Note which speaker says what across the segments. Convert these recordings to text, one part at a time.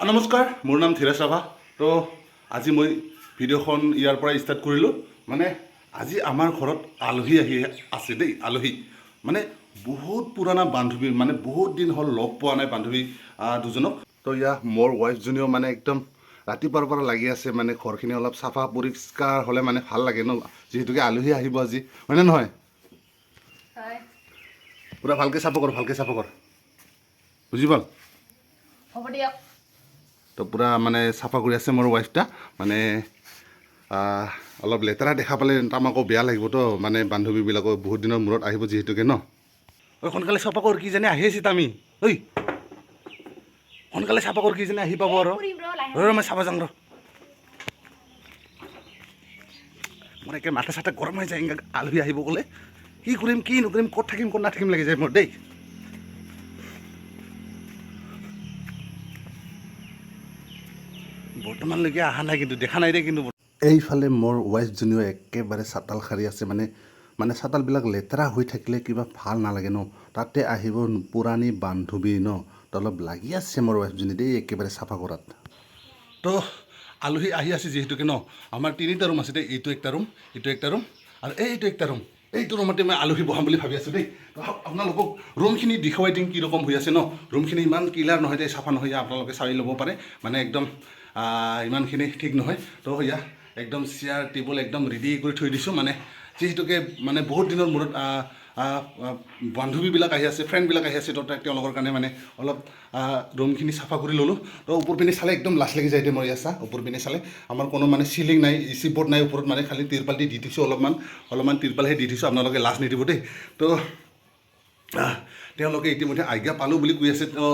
Speaker 1: নমস্কাৰ, মোৰ নাম ধীৰাজ ৰাভা। তো আজি মই ভিডিঅ'খন ইয়াৰ পৰা ষ্টাৰ্ট কৰিলোঁ। মানে আজি আমাৰ ঘৰত আলহী আহি আছে দেই। আলহী মানে বহুত পুৰণা বান্ধৱী, মানে বহুত দিন হ'ল লগ পোৱা নাই বান্ধৱী দুজনক। তো মোৰ ৱাইফজনীও মানে একদম ৰাতিপুৱাৰ পৰা লাগি আছে, মানে ঘৰখিনি অলপ চাফা পৰিষ্কাৰ হ'লে মানে ভাল লাগে ন, যিহেতুকে আলহী আহিব আজি, হয়নে নহয়? পুৰা ভালকৈ চাফা কৰ, ভালকৈ চাফা কৰ, বুজি পাল?
Speaker 2: হ'ব দিয়ক।
Speaker 1: তো পুৰা মানে চাফা কৰি আছে মোৰ ৱাইফটা। মানে অলপ লেতেৰা দেখা পালে আমাকো বেয়া লাগিবতো, মানে বান্ধৱীবিলাকো বহুত দিনৰ মূৰত আহিব যিহেতুকে ন। ঐ সোনকালে চাফা কৰ, কিজানি আহি আছে তামি। ঐ সোনকালে চাফা কৰ, কিজানি আহি পাব আৰু। মই চাব যাওঁ ৰ। মোৰ একে মাথা চাথা গৰম হৈ যায় আলহী আহিব গ'লে। কি কৰিম কি নকৰিম, ক'ত থাকিম ক'ত নাথাকিম লাগি যায় মোৰ দেই। বৰ্তমানলৈকে অহা নাই, কিন্তু দেখা নাই দেই। কিন্তু এইফালে মোৰ ৱাইফজনীও একেবাৰে চাতাল সাৰি আছে। মানে চাতালবিলাক লেতেৰা হৈ থাকিলে কিবা ভাল নালাগে ন, তাতে আহিব পুৰণি বান্ধৱী ন, তো অলপ লাগি আছে মোৰ ৱাইফজনী দেই একেবাৰে চাফা কৰাত। তো আলহী আহি আছে যিহেতুকে ন, আমাৰ তিনিটা ৰুম আছে দেই। এইটো একটা ৰুম, এইটো একটা ৰুম আৰু এইটো একটা ৰুম। এইটো ৰুমতে মই আলহী বহাম বুলি ভাবি আছোঁ দেই। তো আপোনালোকক ৰুমখিনি দেখুৱাই দিম কি ৰকম হৈ আছে ন। ৰুমখিনি ইমান ক্লিয়াৰ নহয় দেই, চাফা নহয়, আপোনালোকে চাই ল'ব পাৰে। মানে একদম ইমানখিনি ঠিক নহয়। তো একদম চেয়াৰ টেবুল একদম ৰেডি কৰি থৈ দিছোঁ। মানে যিহেতুকে মানে বহুত দিনৰ মূৰত বান্ধৱীবিলাক আহি আছে, ফ্ৰেণ্ডবিলাক আহি আছে, তো তেওঁলোকৰ কাৰণে মানে অলপ ৰুমখিনি চাফা কৰি ল'লোঁ। তো ওপৰ পিনে চালে একদম লাজ লাগি যায় দেই। মই চা ওপৰ পিনে চালে আমাৰ কোনো মানে চিলিং নাই, এচি বৰ্ড নাই ওপৰত, মানে খালি তিৰপাল দি থৈছোঁ, অলপমান তিৰপালহে দি থৈছোঁ। আপোনালোকে লাজ নিদিব দেই। তো তেওঁলোকে ইতিমধ্যে আজ্ঞা পালোঁ বুলি কৈ আছে। তো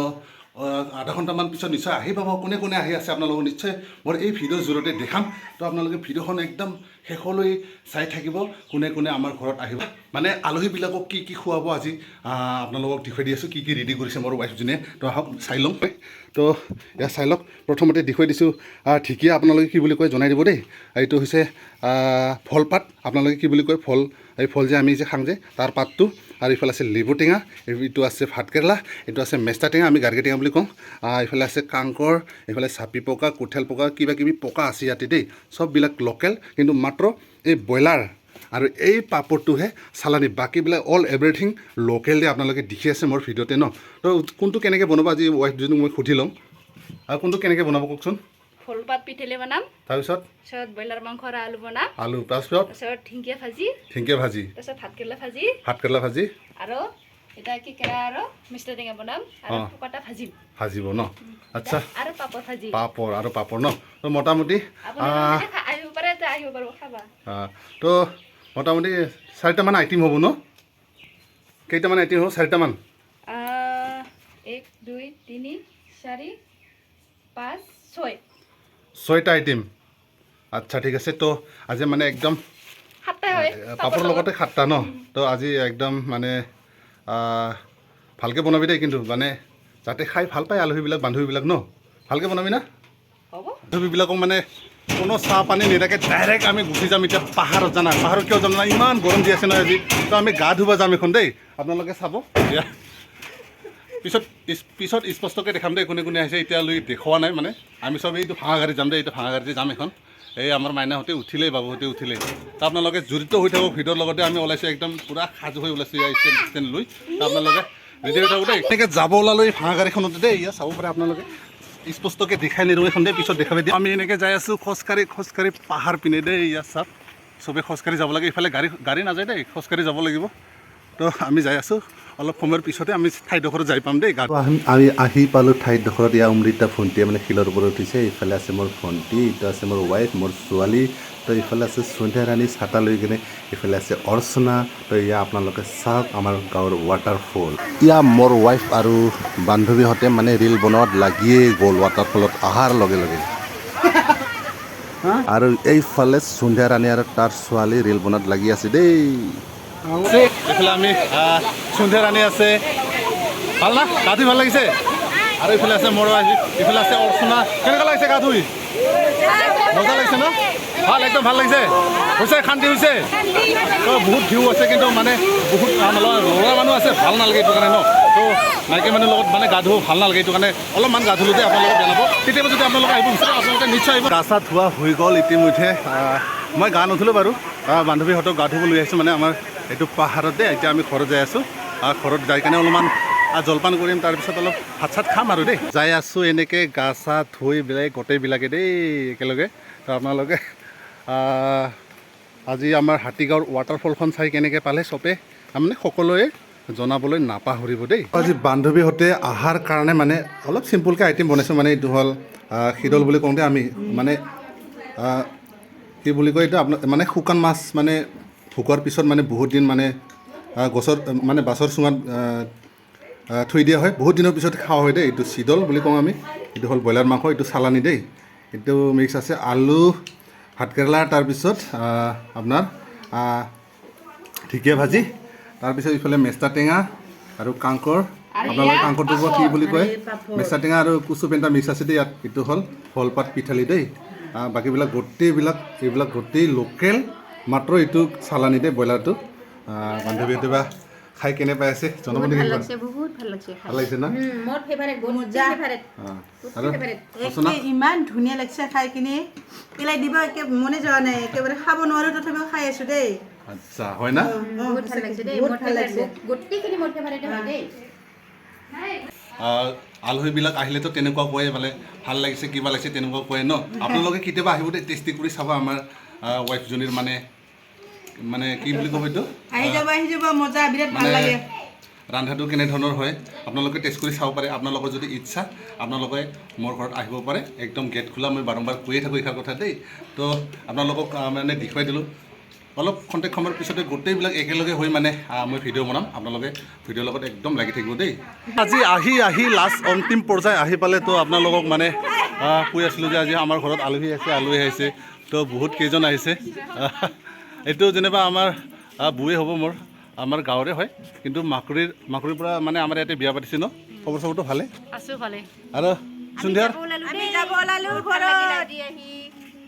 Speaker 1: আধা ঘণ্টামান পিছত নিশ্চয় আহি পাব। কোনে কোনে আহি আছে আপোনালোকক নিশ্চয় মই এই ভিডিঅ'ৰ জৰিয়তে দেখাম। তো আপোনালোকে ভিডিঅ'খন একদম শেষলৈ চাই থাকিব, কোনে কোনে আমাৰ ঘৰত আহিব। মানে আলহীবিলাকক কি কি খুৱাব আজি আপোনালোকক দেখুৱাই দি আছোঁ, কি কি ৰেডি কৰিছে মোৰ ৱাইফজনীয়ে। তো আহক চাই ল'ম। তো ইয়াত চাই লওক। প্ৰথমতে দেখুৱাই দিছোঁ ঢেকীয়া, আপোনালোকে কি বুলি কয় জনাই দিব দেই। এইটো হৈছে ফলপাত, আপোনালোকে কি বুলি কয় ফল, এই ফল যে আমি যে খাওঁ যে তাৰ পাতটো। আৰু ইফালে আছে লেবু টেঙা, এইটো আছে ভাতকেৰেলা, এইটো আছে মেষ্টা টেঙা, আমি গাৰ্গী টেঙা বুলি কওঁ। এইফালে আছে কাংকৰ, এইফালে চাপি পকা, কুঠেল পকা, কিবা কিবি পকা আছে ইয়াতে দেই। চববিলাক লোকেল, কিন্তু মাত্ৰ এই ব্ৰইলাৰ আৰু এই পাপৰটোহে চালানী, বাকীবিলাক অল এভৰিথিং লোকেল দেই। আপোনালোকে দেখি আছে মোৰ ভিডিঅ'তে ন। তো কোনটো কেনেকৈ বনাব আজি ৱাইফজনীক মই সুধি ল'ম। আৰু কোনটো কেনেকৈ বনাব কওকচোন।
Speaker 2: ফলপাত পিঠেলে বনাম,
Speaker 1: তাৰপিছত
Speaker 2: ব্ৰইলাৰ মাংস আৰু আলু বনাম,
Speaker 1: আলু, তাৰপিছত
Speaker 2: ঢেঁকীয়া ভাজি,
Speaker 1: তাৰপিছত
Speaker 2: ভাতকেৰেলা ভাজি,
Speaker 1: আৰু
Speaker 2: এটা কি কেৰা আৰু মিষ্টা টেঙা বনাম আৰু পকাটা
Speaker 1: ভাজিব ন। আচ্ছা,
Speaker 2: আৰু পাপৰ ভাজি,
Speaker 1: পাপৰ ন। তো মোটামুটি
Speaker 2: আহিব পাৰে, আহিব পাৰিব খাবা।
Speaker 1: তো মোটামুটি 4টামান আইটেম হ'ব ন। কেইটামান আইটেম হ'ব? 4টামান।
Speaker 2: 1 2 3 4 5 6
Speaker 1: 6টা আইটেম। আচ্ছা ঠিক আছে। তো আজি মানে একদম পাপৰ লগতে 7টা ন। তো আজি একদম মানে ভালকৈ বনাবি দেই, কিন্তু মানে যাতে খাই ভাল পায় আলহীবিলাক বান্ধৱীবিলাক ন। ভালকৈ বনাবি না। বান্ধৱীবিলাকক মানে কোনো চাহ পানী নিদাকৈ ডাইৰেক্ট আমি গুচি যাম এতিয়া পাহাৰত। জানা পাহাৰত কিয় যাম না, ইমান গৰম দি আছে নহয় আজি। তো আমি গা ধুব যাম এখন দেই, আপোনালোকে চাব। পিছত স্পষ্টকৈ দেখাম দেই কোনে কোনে আহিছে। এতিয়ালৈ দেখুওৱা নাই, মানে আমি চব এইটো ভাঙা গাড়ীত যাম দেই। এইটো ভাঙা গাড়ীতে যাম এখন। এই আমাৰ মাইনাহঁতে উঠিলেই, বাবুহঁতে উঠিলেই। তো আপোনালোকে জড়িত হৈ থাকক ভিডিঅ'ৰ লগতে। আমি ওলাইছোঁ একদম পূৰা সাজু হৈ ওলাইছোঁ ষ্টেণ্ড লৈ। তো আপোনালোকে ৰেডি হৈ থাকোঁ দেই। এনেকৈ যাব ওলালোঁ এই ভাঙা গাড়ীখনতে দেই। ইয়াত চাব পাৰে আপোনালোকে, স্পষ্টকৈ দেখাই নিদিওঁ এখন দেই, পিছত দেখাই দিম। আমি এনেকৈ যাই আছোঁ খোজকাঢ়ি পাহাৰ পিনে দেই। ইয়াত চাওক চবেই খোজকাঢ়ি যাব লাগে। ইফালে গাড়ী নাযায় দেই, খোজকাঢ়ি যাব লাগিব। তো আমি যাই আছোঁ, অলপ সময়ৰ পিছতে আমি ঠাইডোখৰত যাই পাম দেই। আমি আহি পালোঁ ঠাইডোখৰত। ইয়াৰ অমৃতা ভণ্টিয়ে মানে শিলৰ ওপৰত উঠিছে। ইফালে আছে মোৰ ভণ্টি, এইটো আছে মোৰ ৱাইফ, মোৰ ছোৱালী। তো ইফালে আছে সন্ধ্যা ৰাণী ছাতা লৈ কিনে, ইফালে আছে অৰ্চনা। তো ইয়া আপোনালোকে চাওক আমাৰ গাঁৱৰ ৱাটাৰফল। ইয়া মোৰ ৱাইফ আৰু বান্ধৱীহঁতে মানে ৰিল বনোৱাত লাগিয়েই গ'ল ৱাটাৰফলত অহাৰ লগে লগে। আৰু এইফালে সন্ধ্যা ৰাণী আৰু তাৰ ছোৱালী ৰিল বনোৱাত লাগি আছে দেই। এইফালে আমি সন্ধ্যা ৰাণী আছে, ভাল না গা ধুই ভাল লাগিছে। আৰু এইফালে আছে মোৰ ৱাইফ, ইফালে আছে অৰ্চনা। কেনেকুৱা লাগিছে গা ধুই? মজা লাগিছে ন? ভাল, একদম ভাল লাগিছে। হৈছে শান্তি হৈছে। তো বহুত ভিউ আছে, কিন্তু মানে বহুত ল'ৰা মানুহ আছে, ভাল নালাগে এইটো কাৰণে ন। তো মাইকী মানুহৰ লগত মানে গা ধুব ভাল নালাগে, এইটো কাৰণে অলপমান গা ধুলোতে আপোনালোকে বেয়া নাপাব। কেতিয়াবা যদি আপোনালোকে আহিব বিচাৰে আপোনালোকে নিশ্চয় আহিব। গা চা ধোৱা হৈ গ'ল ইতিমধ্যে। মই গা নুধুলোঁ বাৰু, বান্ধৱীহঁতক গা ধুব লৈ আহিছোঁ মানে আমাৰ এইটো পাহাৰতে। এতিয়া আমি ঘৰত যাই আছোঁ, ঘৰত যাই কেনে অলপমান জলপান কৰিম, তাৰপিছত অলপ ভাত চাত খাম আৰু দেই। যাই আছোঁ এনেকৈ গা চা ধুই পেলাই গোটেইবিলাকে দেই একেলগে। তো আপোনালোকে আজি আমাৰ হাতীগাঁৱৰ ৱাটাৰফলখন চাই কেনেকৈ পালে চবে তাৰমানে সকলোৱে জনাবলৈ নাপাহৰিব দেই। আজি বান্ধৱীহঁতে অহাৰ কাৰণে মানে অলপ চিম্পুলকৈ আইটেম বনাইছোঁ। মানে এইটো হ'ল শিদল বুলি কওঁতে আমি মানে কি বুলি কয় এইটো আপোনাৰ মানে শুকান মাছ মানে শুকোৱাৰ পিছত মানে বহুত দিন মানে গছৰ মানে বাছৰ চুঙাত থৈ দিয়া হয়, বহুত দিনৰ পিছত খোৱা হয় দেই। এইটো চিদল বুলি কওঁ আমি। এইটো হ'ল ব্ৰইলাৰ মাংস, এইটো চালানী দেই। এইটো মিক্স আছে আলু, ভাতকেৰেলা, তাৰপিছত আপোনাৰ ঢেকীয়া ভাজি, তাৰপিছত ইফালে মেষ্টা টেঙা আৰু কাংকৰ। আপোনালোকে কাংকৰটো কি বুলি কয়? মেষ্টা টেঙা আৰু কুচু পেণ্টা মিক্স আছে দেই ইয়াত। এইটো হ'ল কলপাত পিঠালি দেই। বাকীবিলাক এইবিলাক গোটেই লোকেল, মাত্ৰ এইটো চালানী দেই ব্ৰইলাৰটো। বান্ধৱীহঁতে বা খাই কেনে পাই আছে জনাব নেকি?
Speaker 3: বহুত ভাল লাগিছে,
Speaker 1: ভাল লাগিছে না?
Speaker 3: মোৰ ফেভাৰিট,
Speaker 1: আৰু
Speaker 4: ইমান ধুনীয়া লাগিছে খাই কিনে, পেলাই দিব একে মনে যোৱা নাই, একেবাৰে খাব নোৱাৰোঁ তথাপিও খাই আছোঁ দেই।
Speaker 1: আচ্ছা, হয় না?
Speaker 3: বহুত ভাল লাগিছে দেই,
Speaker 4: বহুত ভাল লাগিছে।
Speaker 3: গোটেইখিনি মোৰ ফেভাৰিট হয় দেই।
Speaker 1: আলহীবিলাক আহিলেতো তেনেকুৱা কয়, মানে ভাল লাগিছে কিবা লাগিছে তেনেকুৱা কয় ন। আপোনালোকে কেতিয়াবা আহিব দেই, টেষ্টি কৰি চাব আমাৰ ৱাইফজনীৰ মানে কি বুলি ক'ব এইটো,
Speaker 4: আহি যাব মজা, বিৰাট ভাল
Speaker 1: মানে
Speaker 4: লাগে।
Speaker 1: ৰান্ধাটো কেনেধৰণৰ হয় আপোনালোকে টেষ্ট কৰি চাব পাৰে। আপোনালোকৰ যদি ইচ্ছা আপোনালোকে মোৰ ঘৰত আহিব পাৰে, একদম গেট খোলা। মই বাৰম্বাৰ কৈয়ে থাকোঁ এইষাৰ কথা দেই। তো আপোনালোকক মানে দেখুৱাই দিলোঁ। অলপ খন্তেক সময়ৰ পিছতে গোটেইবিলাক একেলগে হৈ মানে মই ভিডিঅ' বনাম, আপোনালোকে ভিডিঅ'ৰ লগত একদম লাগি থাকিব দেই। আজি আহি লাষ্ট অন্তিম পৰ্যায় আহি পালে। তো আপোনালোকক মানে কৈ আছিলোঁ যে আজি আমাৰ ঘৰত আলহী আহিছে। তো বহুত কেইজন আহিছে। এইটো যেনিবা আমাৰ বৌয়ে হ'ব, মোৰ আমাৰ গাঁৱৰে হয়, কিন্তু মাকুৰীৰ পৰা মানে আমাৰ ইয়াতে বিয়া পাতিছে ন। খবৰ চবৰটো ভালে
Speaker 2: আছোঁ ভালে।
Speaker 1: আৰু সন্ধিয়াৰ
Speaker 4: আমি যাব ওলালোঁ ঘৰত,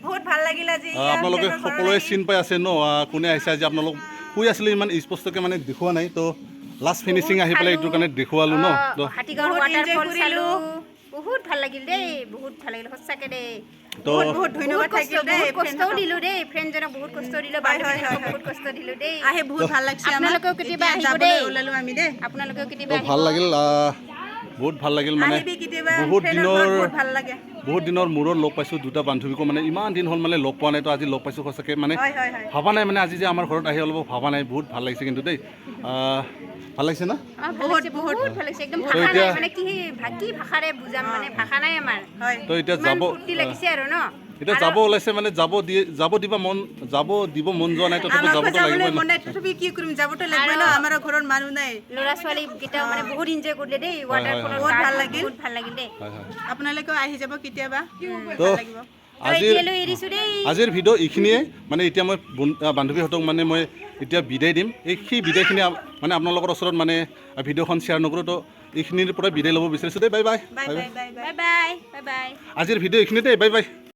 Speaker 4: বহুত ভাল লাগিল আজি।
Speaker 1: আপোনালোকে সকলোৱে চিন পাই আছে ন কোনে আহিছে আজি। আপোনালোক কৈ আছিলে ইমান স্পষ্টকৈ মানে দেখুওৱা নাই। তো লাষ্ট ফিনিচিং আহি পেলাই এইটোৰ কাৰণে দেখুৱালোঁ ন। তো
Speaker 3: হাতীগাঁৱৰ ৱাটাৰফল চালোঁ, বহুত ভাল লাগিল দেই, বহুত ভাল লাগিল সঁচাকৈ দেই।
Speaker 4: বহুত ধন্যবাদ থাকিল দেই।
Speaker 3: বহুত কষ্টও দিলোঁ দেই, ফ্ৰেণ্ডজনক বহুত কষ্ট দিলোঁ, বান্ধৱীজনক বহুত কষ্ট দিলোঁ দেই।
Speaker 4: আহি বহুত ভাল লাগিছে।
Speaker 3: আপোনালোকেও কেতিয়াবা আহিব
Speaker 4: যাবলৈ
Speaker 3: দেই,
Speaker 4: ওলালোঁ আমি দেই।
Speaker 3: আপোনালোকেও কেতিয়াবা
Speaker 1: তো
Speaker 3: আহিব।
Speaker 1: ভাল লাগিল, বহুত ভাল লাগিল। মানে
Speaker 4: আহিবি কেতিয়াবা,
Speaker 1: বহুত
Speaker 4: ফ্ৰেণ্ডৰ ঘৰত বহুত ভাল লাগে।
Speaker 1: দিনৰ মূৰত লগ পাইছোঁ দুটা বান্ধৱীকো। মানে ইমান দিন হ'ল মানে লগ পোৱা নাই, তো আজি লগ পাইছোঁ সঁচাকৈ। মানে
Speaker 4: হয়।
Speaker 1: ভবা নাই মানে আজি যে আমাৰ ঘৰত আহি অলপ ভবা নাই। বহুত ভাল লাগিছে কিন্তু দেই। ভাল লাগিছে না?
Speaker 3: বহুত ভাল লাগিছে, একদম
Speaker 1: তো
Speaker 3: ভাষা নাই,
Speaker 1: এতিয়া
Speaker 3: মানে কি ভাষাৰে বুজাম, মানে ভাষা নাই আমাৰ।
Speaker 4: হয়।
Speaker 1: তো এতিয়া
Speaker 3: ইমান
Speaker 1: যাব
Speaker 3: ফূৰ্তি লাগিছে আৰু ন।
Speaker 1: এতিয়া যাব ওলাইছে মানে যাব দিব মন যোৱা নাই, তথাপি
Speaker 4: আমাকো
Speaker 1: যাবতো
Speaker 4: যাবলৈ
Speaker 1: লাগিবই
Speaker 4: মন নাই, তথাপি কি কৰিম, যাবতো লাগিবই ন। আমাৰ ঘৰত মানুহ নাই।
Speaker 3: ল'ৰা ছোৱালী কেইটাও মানে বহুত এনজয় কৰিলে দেই ৱাটাৰফলত।
Speaker 4: বহুত ভাল লাগিল।
Speaker 3: বহুত ভাল লাগিল দেই।
Speaker 1: হয়।
Speaker 4: আপোনালোকেও আহি যাব কেতিয়াবা,
Speaker 1: তো
Speaker 4: ভাল লাগিব।
Speaker 3: এতিয়ালৈ এৰিছোঁ দেই।
Speaker 1: আজিৰ ভিডিঅ' এইখিনিয়ে। মানে এতিয়া মই বান্ধৱীহঁতক মানে মই এতিয়া বিদায় দিম। সেই বিদায়খিনি মানে আপোনালোকৰ ওচৰত মানে ভিডিঅ'খন শ্বেয়াৰ নকৰোঁ। তো এইখিনিৰ পৰা বিদায় ল'ব বিচাৰিছোঁ দেই। Bye bye.
Speaker 4: Bye bye bye bye.
Speaker 3: Bye bye bye bye.
Speaker 1: আজিৰ ভিডিঅ' এইখিনিতে। Bye bye.